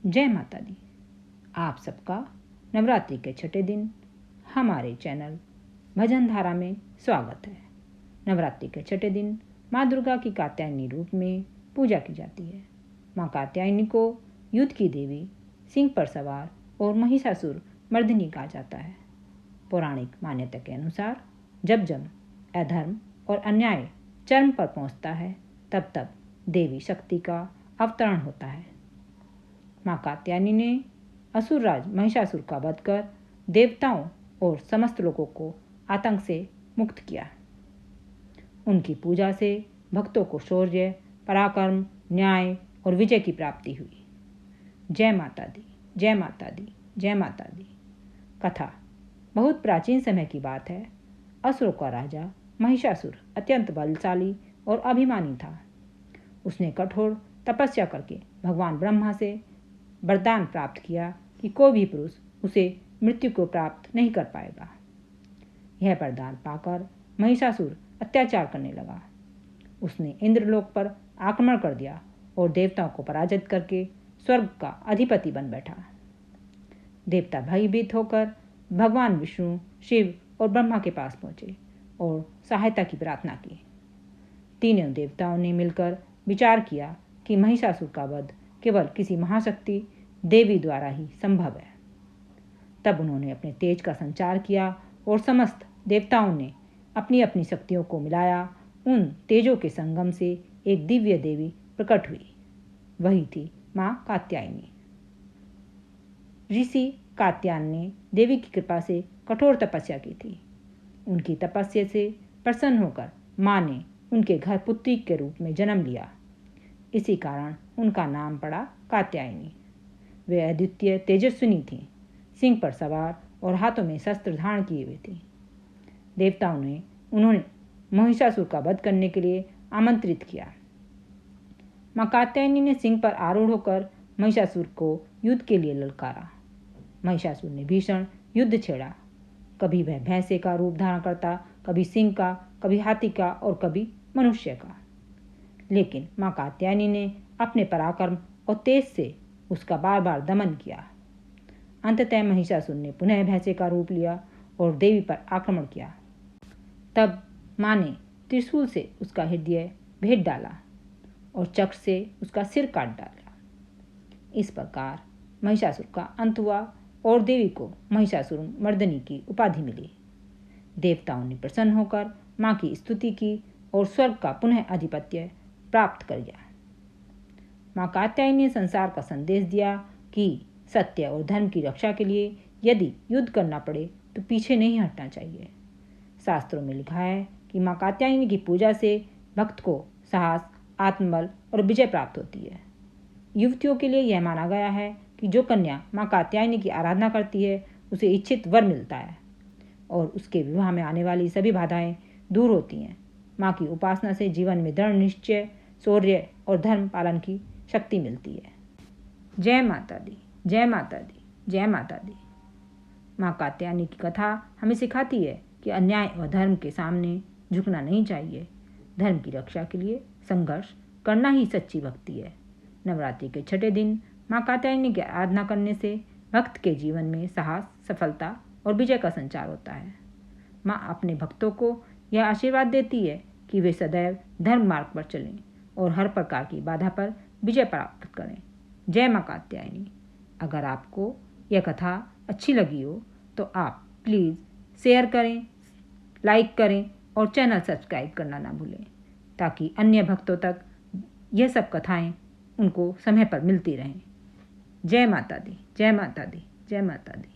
जय माता दी। आप सबका नवरात्रि के छठे दिन हमारे चैनल भजन धारा में स्वागत है। नवरात्रि के छठे दिन माँ दुर्गा की कात्यायनी रूप में पूजा की जाती है। माँ कात्यायनी को युद्ध की देवी, सिंह पर सवार और महिषासुर मर्दिनी कहा जाता है। पौराणिक मान्यता के अनुसार जब अधर्म और अन्याय चरम पर पहुंचता है तब देवी शक्ति का अवतरण होता है। माँ कात्यायनी ने असुरराज महिषासुर का वध कर देवताओं और समस्त लोगों को आतंक से मुक्त किया। उनकी पूजा से भक्तों को शौर्य, पराक्रम, न्याय और विजय की प्राप्ति हुई। जय माता दी, जय माता दी, जय माता दी। कथा बहुत प्राचीन समय की बात है। असुरों का राजा महिषासुर अत्यंत बलशाली और अभिमानी था। उसने कठोर तपस्या करके भगवान ब्रह्मा से वरदान प्राप्त किया कि कोई भी पुरुष उसे मृत्यु को प्राप्त नहीं कर पाएगा। यह वरदान पाकर महिषासुर अत्याचार करने लगा। उसने इंद्रलोक पर आक्रमण कर दिया और देवताओं को पराजित करके स्वर्ग का अधिपति बन बैठा। देवता भयभीत होकर भगवान विष्णु, शिव और ब्रह्मा के पास पहुंचे और सहायता की प्रार्थना की। तीनों देवताओं ने मिलकर विचार किया कि महिषासुर का वध केवल किसी महाशक्ति देवी द्वारा ही संभव है। तब उन्होंने अपने तेज का संचार किया और समस्त देवताओं ने अपनी अपनी शक्तियों को मिलाया। उन तेजों के संगम से एक दिव्य देवी प्रकट हुई। वही थी माँ कात्यायनी। ऋषि कात्यायन ने देवी की कृपा से कठोर तपस्या की थी। उनकी तपस्या से प्रसन्न होकर माँ ने उनके घर पुत्री के रूप में जन्म लिया। इसी कारण उनका नाम पड़ा कात्यायनी। वे अद्वितीय तेजस्विनी थीं, सिंह पर सवार और हाथों में शस्त्र धारण किए हुए थीं। देवताओं ने उन्होंने महिषासुर का वध करने के लिए आमंत्रित किया। माँ कात्यायनी ने सिंह पर आरूढ़ होकर महिषासुर को युद्ध के लिए ललकारा। महिषासुर ने भीषण युद्ध छेड़ा। कभी वह भैंसे का रूप धारण करता, कभी सिंह का, कभी हाथी का और कभी मनुष्य का। लेकिन माँ कात्यायनी ने अपने पराक्रम और तेज से उसका बार बार दमन किया। अंततः महिषासुर ने पुनः भैंसे का रूप लिया और देवी पर आक्रमण किया। तब माँ ने त्रिशूल से उसका हृदय भेद डाला और चक्र से उसका सिर काट डाला। इस प्रकार महिषासुर का अंत हुआ और देवी को महिषासुर मर्दिनी की उपाधि मिली। देवताओं ने प्रसन्न होकर माँ की स्तुति की और स्वर्ग का पुनः आधिपत्य प्राप्त कर लिया। माँ कात्यायनी ने संसार का संदेश दिया कि सत्य और धर्म की रक्षा के लिए यदि युद्ध करना पड़े तो पीछे नहीं हटना चाहिए। शास्त्रों में लिखा है कि माँ कात्यायनी की पूजा से भक्त को साहस, आत्मबल और विजय प्राप्त होती है। युवतियों के लिए यह माना गया है कि जो कन्या माँ कात्यायनी की आराधना करती है उसे इच्छित वर मिलता है और उसके विवाह में आने वाली सभी बाधाएं दूर होती हैं। माँ की उपासना से जीवन में दृढ़ निश्चय, शौर्य और धर्म पालन की शक्ति मिलती है। जय माता दी, जय माता दी, जय माता दी। माँ कात्यायनी की कथा हमें सिखाती है कि अन्याय और धर्म के सामने झुकना नहीं चाहिए। धर्म की रक्षा के लिए संघर्ष करना ही सच्ची भक्ति है। नवरात्रि के छठे दिन माँ कात्यायनी की आराधना करने से भक्त के जीवन में साहस, सफलता और विजय का संचार होता है। माँ अपने भक्तों को यह आशीर्वाद देती है कि वे सदैव धर्म मार्ग पर चलें और हर प्रकार की बाधा पर विजय प्राप्त करें। जय माँ कात्यायनी। अगर आपको यह कथा अच्छी लगी हो तो आप प्लीज़ शेयर करें, लाइक करें और चैनल सब्सक्राइब करना ना भूलें ताकि अन्य भक्तों तक यह सब कथाएं उनको समय पर मिलती रहें। जय माता दी, जय माता दी, जय माता दी।